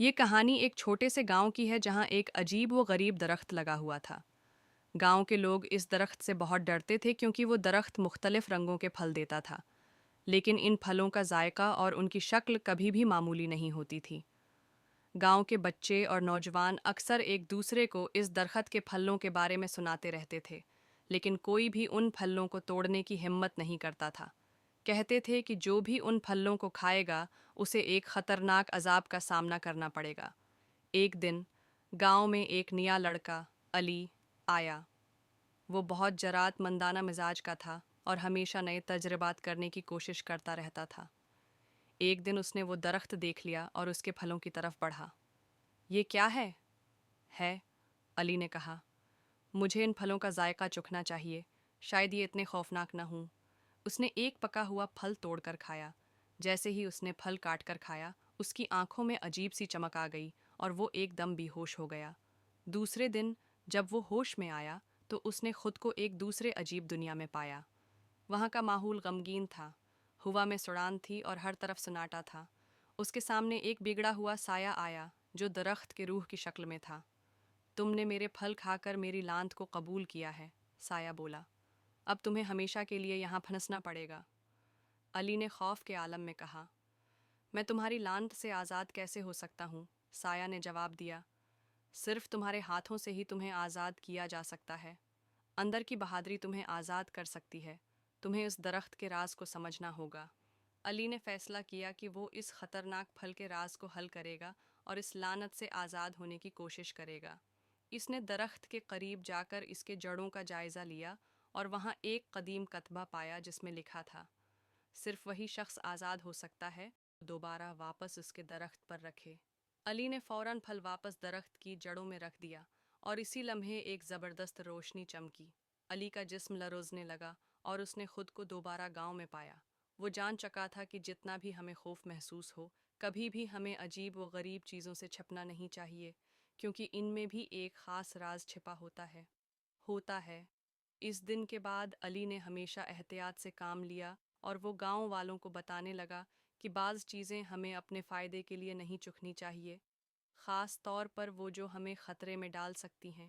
یہ کہانی ایک چھوٹے سے گاؤں کی ہے جہاں ایک عجیب و غریب درخت لگا ہوا تھا۔ گاؤں کے لوگ اس درخت سے بہت ڈرتے تھے کیونکہ وہ درخت مختلف رنگوں کے پھل دیتا تھا، لیکن ان پھلوں کا ذائقہ اور ان کی شکل کبھی بھی معمولی نہیں ہوتی تھی۔ گاؤں کے بچے اور نوجوان اکثر ایک دوسرے کو اس درخت کے پھلوں کے بارے میں سناتے رہتے تھے، لیکن کوئی بھی ان پھلوں کو توڑنے کی ہمت نہیں کرتا تھا۔ کہتے تھے کہ جو بھی ان پھلوں کو کھائے گا اسے ایک خطرناک عذاب کا سامنا کرنا پڑے گا۔ ایک دن گاؤں میں ایک نیا لڑکا علی آیا۔ وہ بہت جرات مندانہ مزاج کا تھا اور ہمیشہ نئے تجربات کرنے کی کوشش کرتا رہتا تھا۔ ایک دن اس نے وہ درخت دیکھ لیا اور اس کے پھلوں کی طرف بڑھا۔ یہ کیا ہے علی نے کہا۔ مجھے ان پھلوں کا ذائقہ چکھنا چاہیے، شاید یہ اتنے خوفناک نہ ہوں۔ اس نے ایک پکا ہوا پھل توڑ کر کھایا۔ جیسے ہی اس نے پھل کاٹ کر کھایا، اس کی آنکھوں میں عجیب سی چمک آ گئی اور وہ ایک دم بے ہوش ہو گیا۔ دوسرے دن جب وہ ہوش میں آیا تو اس نے خود کو ایک دوسرے عجیب دنیا میں پایا۔ وہاں کا ماحول غمگین تھا، ہوا میں سڑان تھی اور ہر طرف سناٹا تھا۔ اس کے سامنے ایک بگڑا ہوا سایہ آیا جو درخت کے روح کی شکل میں تھا۔ تم نے میرے پھل کھا کر میری لانت کو قبول کیا ہے، سایہ بولا۔ اب تمہیں ہمیشہ کے لیے یہاں پھنسنا پڑے گا۔ علی نے خوف کے عالم میں کہا۔ میں تمہاری لانت سے آزاد کیسے ہو سکتا ہوں؟ سایہ نے جواب دیا۔ صرف تمہارے ہاتھوں سے ہی تمہیں آزاد کیا جا سکتا ہے۔ اندر کی بہادری تمہیں آزاد کر سکتی ہے۔ تمہیں اس درخت کے راز کو سمجھنا ہوگا۔ علی نے فیصلہ کیا کہ وہ اس خطرناک پھل کے راز کو حل کرے گا اور اس لعنت سے آزاد ہونے کی کوشش کرے گا۔ اس نے درخت کے قریب جا کر اس کے جڑوں کا جائزہ لیا اور وہاں ایک قدیم کتبہ پایا جس میں لکھا تھا، صرف وہی شخص آزاد ہو سکتا ہے دوبارہ واپس اس کے درخت پر رکھے۔ علی نے فوراً پھل واپس درخت کی جڑوں میں رکھ دیا اور اسی لمحے ایک زبردست روشنی چمکی۔ علی کا جسم لرزنے لگا اور اس نے خود کو دوبارہ گاؤں میں پایا۔ وہ جان چکا تھا کہ جتنا بھی ہمیں خوف محسوس ہو، کبھی بھی ہمیں عجیب و غریب چیزوں سے چھپنا نہیں چاہیے، کیونکہ ان میں بھی ایک خاص راز چھپا ہوتا ہے۔ اس دن کے بعد علی نے ہمیشہ احتیاط سے کام لیا اور وہ گاؤں والوں کو بتانے لگا کہ بعض چیزیں ہمیں اپنے فائدے کے لیے نہیں چکھنی چاہیے، خاص طور پر وہ جو ہمیں خطرے میں ڈال سکتی ہیں۔